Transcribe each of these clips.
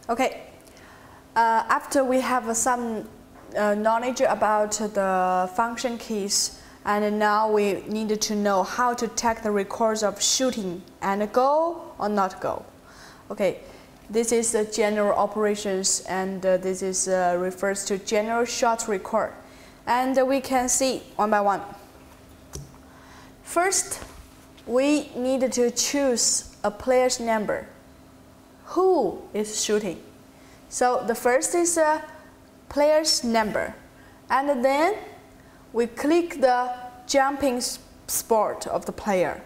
Okay, after we have some knowledge about the function keys, and now we need to know how to take the records of shooting and go or not go. Okay, this is the general operations, and this is refers to general shot record. And we can see one by one. First, we need to choose a player's number. Who is shooting? So the first is a player's number, and then we click the jumping spot of the player.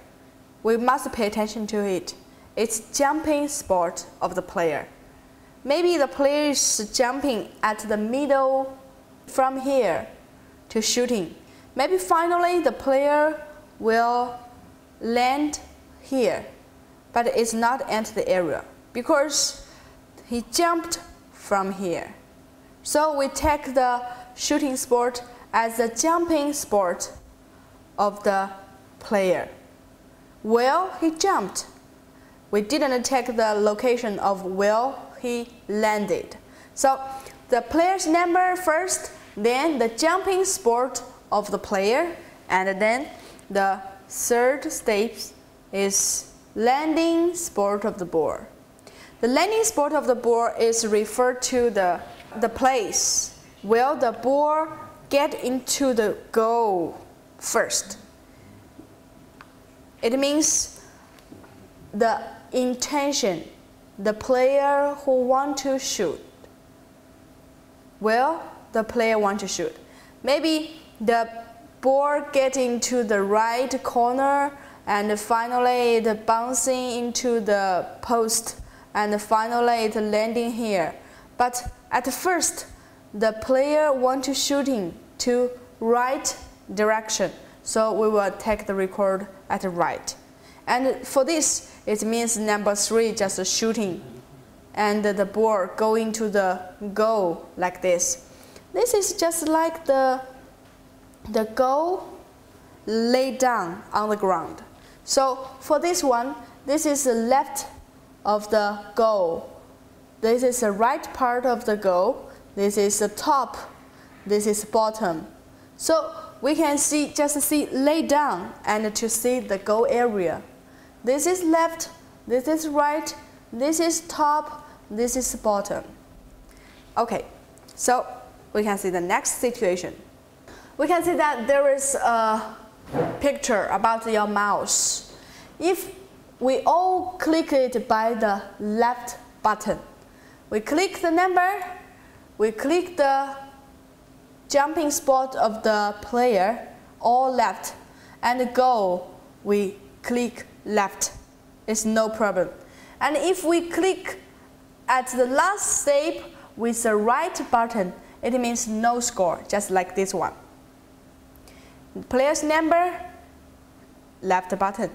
We must pay attention to it. It's jumping spot of the player. Maybe the player is jumping at the middle from here to shooting. Maybe finally the player will land here, but it's not enter the area because he jumped from here. So we take the shooting spot as the jumping spot of the player. Well, he jumped. We didn't take the location of where he landed. So the player's number first, then the jumping spot of the player, and then the third step is landing spot of the ball. The landing spot of the ball is referred to the place where the ball get into the goal first. It means the intention, the player who want to shoot. Well, the player want to shoot. Maybe the ball get into the right corner, and finally it bouncing into the post, and finally it landing here. But at first, the player want to shooting to right direction, so we will take the record at the right. And for this, it means number 3 just shooting, and the ball going to the goal like this. This is just like the goal laid down on the ground. So for this one, this is the left of the goal. This is the right part of the goal. This is the top. This is bottom. So we can see, just see lay down and to see the goal area. This is left, this is right, this is top, this is bottom. Okay, so we can see the next situation. We can see that there is a picture about your mouse. If we all click it by the left button, we click the number, we click the jumping spot of the player, all left, and go, we click left. It's no problem. And if we click at the last step with the right button, it means no score, just like this one. Player's number, left button.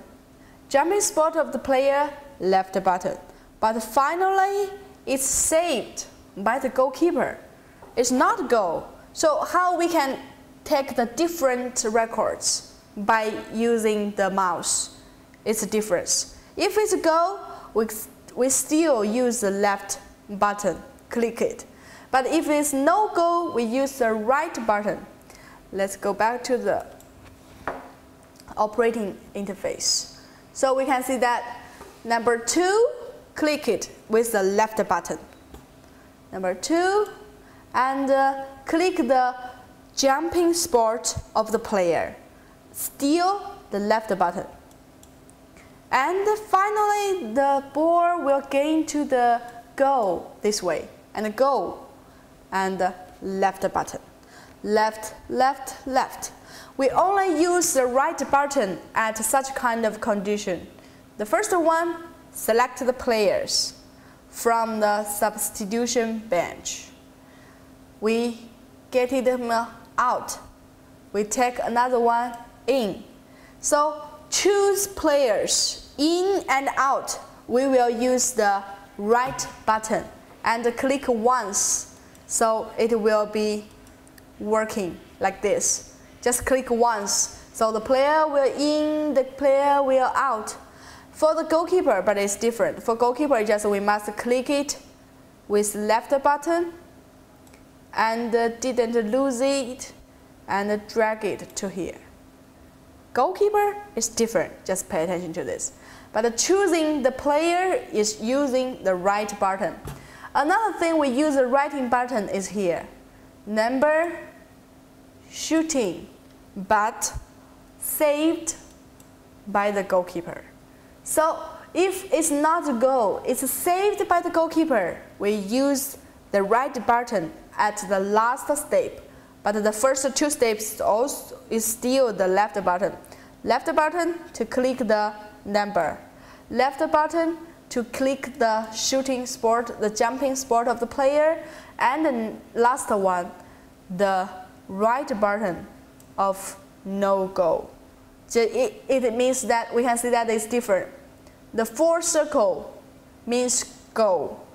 Jumping spot of the player, left button. But finally, it's saved by the goalkeeper. It's not goal. So how we can take the different records by using the mouse? It's a difference. If it's a goal, we still use the left button, click it. But if it's no goal, we use the right button. Let's go back to the operating interface. So we can see that number 2, click it with the left button. Number 2, and click the jumping spot of the player. Still the left button. And finally, the ball will gain to the goal this way, and go, and left button. Left, left, left. We only use the right button at such kind of condition. The first one, select the players from the substitution bench. We get them out. We take another one in. So choose players in and out. We will use the right button and click once, so it will be working like this. Just click once, so the player will in, the player will out. For the goalkeeper, but it's different. For goalkeeper, just we must click it with left button and didn't lose it and drag it to here. Goalkeeper is different, just pay attention to this. But choosing the player is using the right button. Another thing we use the right button is here. Number, shooting, but saved by the goalkeeper. So if it's not a goal, it's saved by the goalkeeper, we use the right button at the last step. But the first two steps also is still the left button. Left button to click the number. Left button to click the shooting sport, the jumping sport of the player. And the last one, the right button of no goal. So it means that we can see that it's different. The full circle means goal.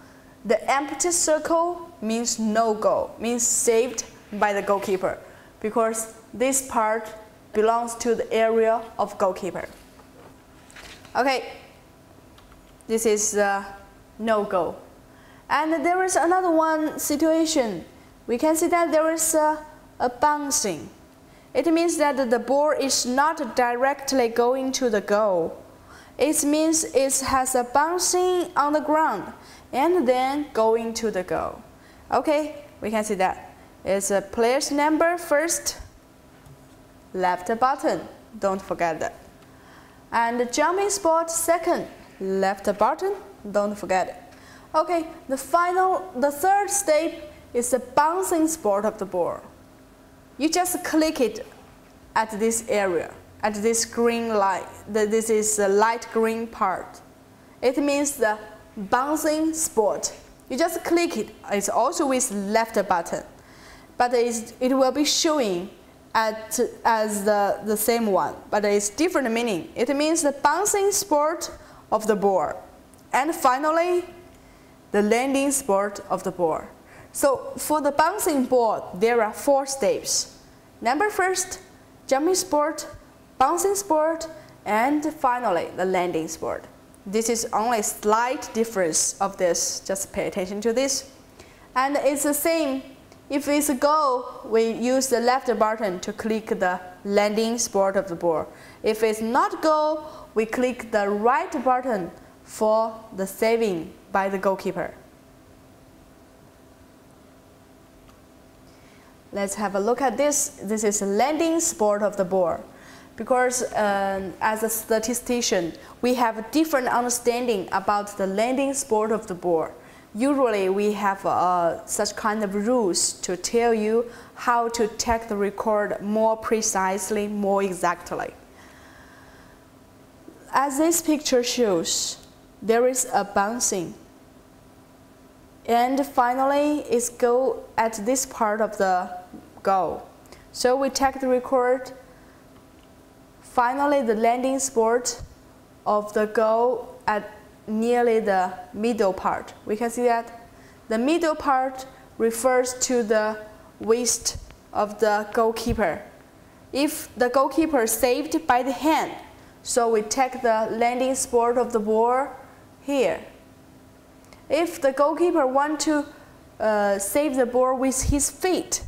The empty circle means no goal, means saved by the goalkeeper, because this part belongs to the area of goalkeeper. Okay, this is no goal. And there is another one situation. We can see that there is a bouncing. It means that the ball is not directly going to the goal. It means it has a bouncing on the ground and then going to the goal. Okay, we can see that. It's a player's number first, left button, don't forget that. And the jumping sport second, left button, don't forget it. Okay, the third step is the bouncing sport of the ball. You just click it at this area, at this green light. This is the light green part. It means the bouncing sport. You just click it. It's also with left button, but it will be showing as the same one, but it's different meaning. It means the bouncing sport of the ball. And finally, the landing sport of the ball. So for the bouncing ball, there are 4 steps. Number first, jumping sport, bouncing sport, and finally the landing sport. This is only a slight difference of this, just pay attention to this. And it's the same, if it's a goal, we use the left button to click the landing sport of the ball. If it's not goal, we click the right button for the saving by the goalkeeper. Let's have a look at this. This is the landing sport of the ball. Because as a statistician, we have a different understanding about the landing sport of the ball. Usually we have such kind of rules to tell you how to take the record more precisely, more exactly. As this picture shows, there is a bouncing. And finally, it's go at this part of the goal. So we take the record. Finally, the landing sport of the goal at nearly the middle part. We can see that the middle part refers to the waist of the goalkeeper. If the goalkeeper saved by the hand, so we take the landing sport of the ball here. If the goalkeeper wants to save the ball with his feet,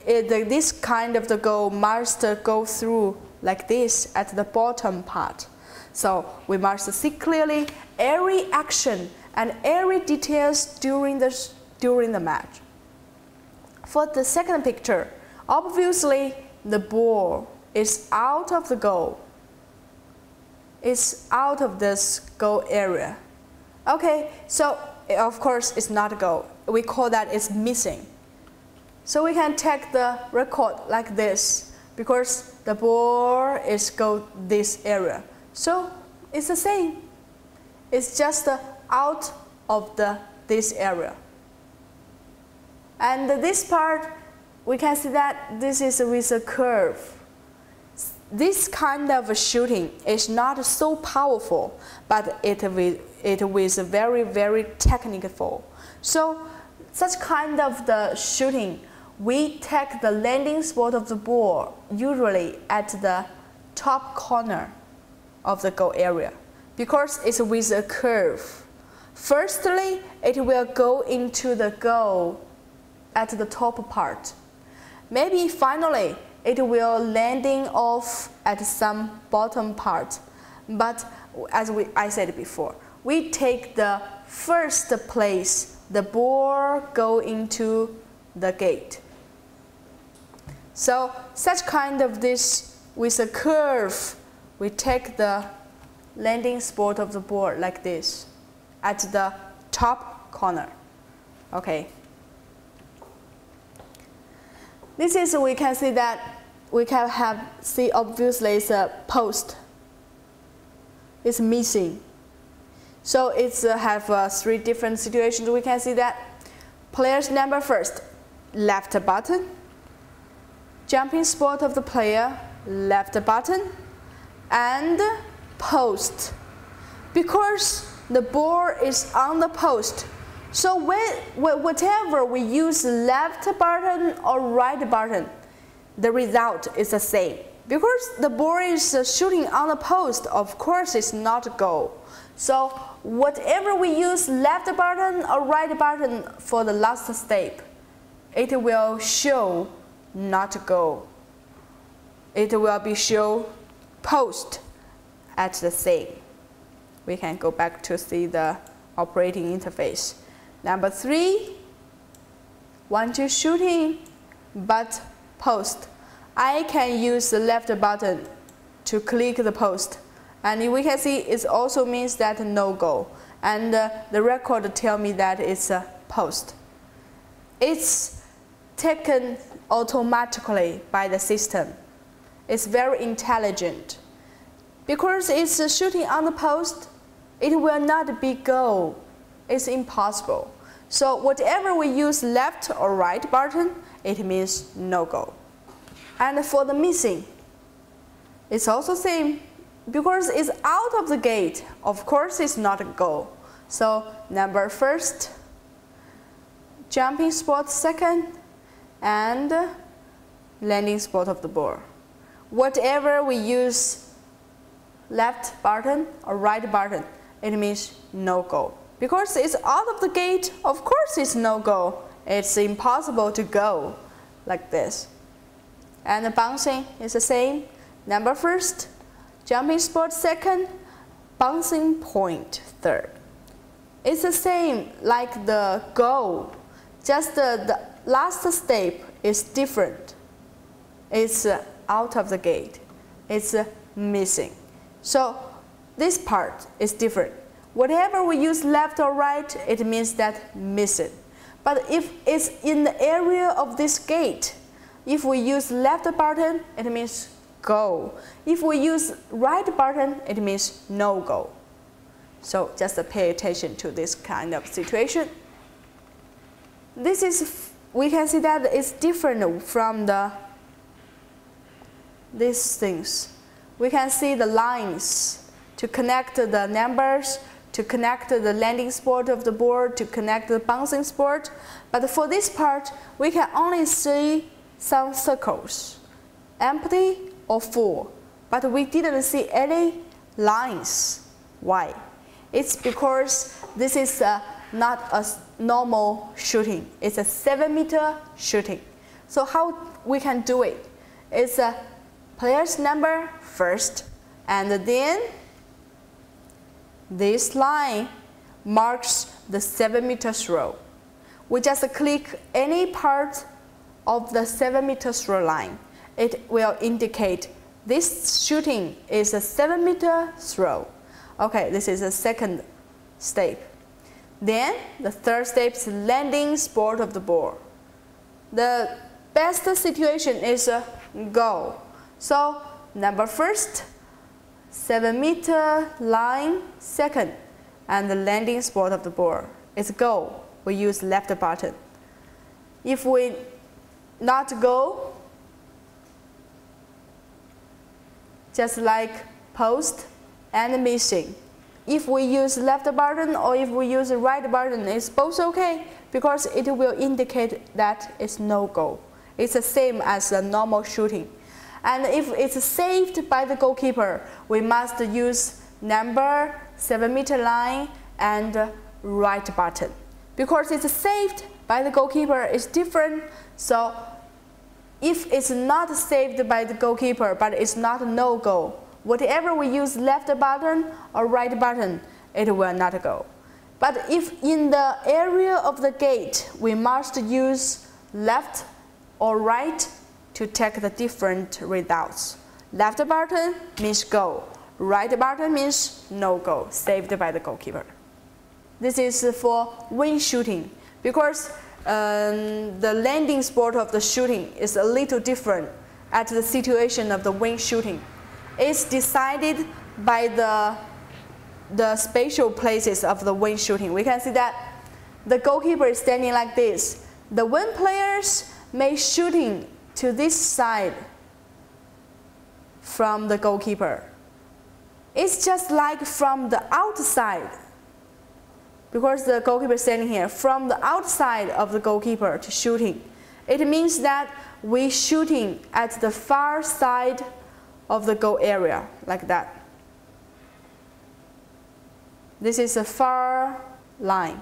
this kind of the goal must go through like this at the bottom part. So we must see clearly every action and every details during the match. For the second picture, obviously the ball is out of the goal. It's out of this goal area. Okay, so of course it's not a goal. We call that it's missing. So we can take the record like this because the ball is go this area. So it's the same. It's just out of this area. And this part, we can see that this is with a curve. This kind of shooting is not so powerful, but it was very, very technical. So such kind of the shooting, we take the landing spot of the ball usually at the top corner of the goal area because it's with a curve. Firstly, it will go into the goal at the top part. Maybe finally, it will landing off at some bottom part. But as I said before, we take the first place, the ball go into the gate. So such kind of this with a curve, we take the landing spot of the ball like this at the top corner. Okay. This is, we can see that we can see obviously it's a post. It's missing. So it's have 3 different situations. We can see that player's number first, left button, jumping spot of the player, left button, and post. Because the ball is on the post, so whatever we use left button or right button, the result is the same. Because the ball is shooting on the post, of course it's not goal. So whatever we use left button or right button for the last step, it will show not goal. It will be show post at the same. We can go back to see the operating interface. Number 3, want to shooting but post. I can use the left button to click the post, and we can see it also means that no goal, and the record tell me that it's a post. It's taken automatically by the system. It's very intelligent. Because it's shooting on the post, it will not be goal. It's impossible. So whatever we use left or right button, it means no goal. And for the missing, it's also same. Because it's out of the gate, of course it's not a goal. So number first, jumping spot second, and landing spot of the ball. Whatever we use left button or right button, it means no goal. Because it's out of the gate, of course it's no goal. It's impossible to go like this. And the bouncing is the same. Number first, jumping spot second, bouncing point third. It's the same like the goal, just the last step is different. It's out of the gate. It's missing. So this part is different. Whatever we use left or right, it means that missing. But if it's in the area of this gate, if we use left button, it means go. If we use right button, it means no go. So just pay attention to this kind of situation. This is, we can see that it's different from these things. We can see the lines to connect the numbers, to connect the landing spot of the board, to connect the bouncing spot. But for this part, we can only see some circles, empty or full. But we didn't see any lines. Why? It's because this is not a normal shooting. It's a 7-meter shooting. So how we can do it? It's a player's number first, and then this line marks the 7-meter throw. We just click any part of the 7-meter throw line. It will indicate this shooting is a 7-meter throw. Okay, this is the second step. Then the third step is landing spot of the ball. The best situation is a goal. So number first, 7-meter line second, and the landing spot of the ball is goal. We use left button. If we not go, just like post and missing. If we use left button or if we use right button, it's both okay because it will indicate that it's no goal. It's the same as a normal shooting. And if it's saved by the goalkeeper, we must use number, 7-meter line, and right button. Because it's saved by the goalkeeper, it's different. So if it's not saved by the goalkeeper, but it's not a no-go, whatever we use left button or right button, it will not go. But if in the area of the gate, we must use left or right to take the different results. Left button means go, right button means no go, saved by the goalkeeper. This is for wing shooting, because the landing sport of the shooting is a little different at the situation of the wing shooting. It's decided by the spatial places of the wing shooting. We can see that the goalkeeper is standing like this. The wing players may shooting to this side from the goalkeeper. It's just like from the outside, because the goalkeeper is standing here, from the outside of the goalkeeper to shooting. It means that we shooting at the far side of the goal area, like that. This is a far line.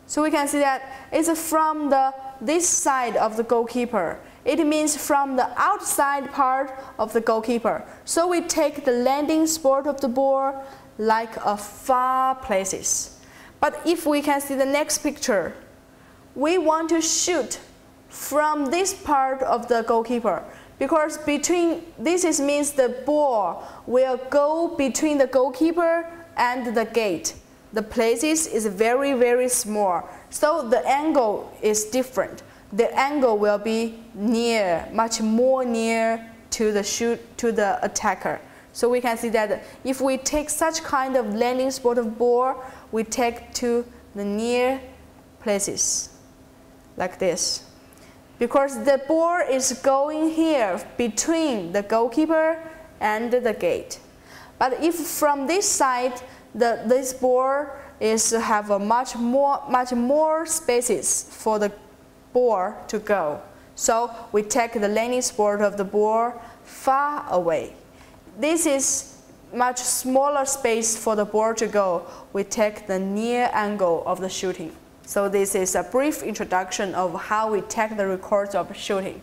So we can see that it's from this side of the goalkeeper. It means from the outside part of the goalkeeper. So we take the landing spot of the ball like a far places. But if we can see the next picture, we want to shoot from this part of the goalkeeper, because this means the ball will go between the goalkeeper and the gate. The places is very, very small, so the angle is different. The angle will be near, much more near to the attacker. So we can see that if we take such kind of landing spot of ball, we take to the near places, like this. Because the ball is going here between the goalkeeper and the gate. But if from this side, this ball have a much more spaces for the ball to go. So we take the landing spot of the ball far away. This is much smaller space for the ball to go. We take the near angle of the shooting. So this is a brief introduction of how we take the records of shooting.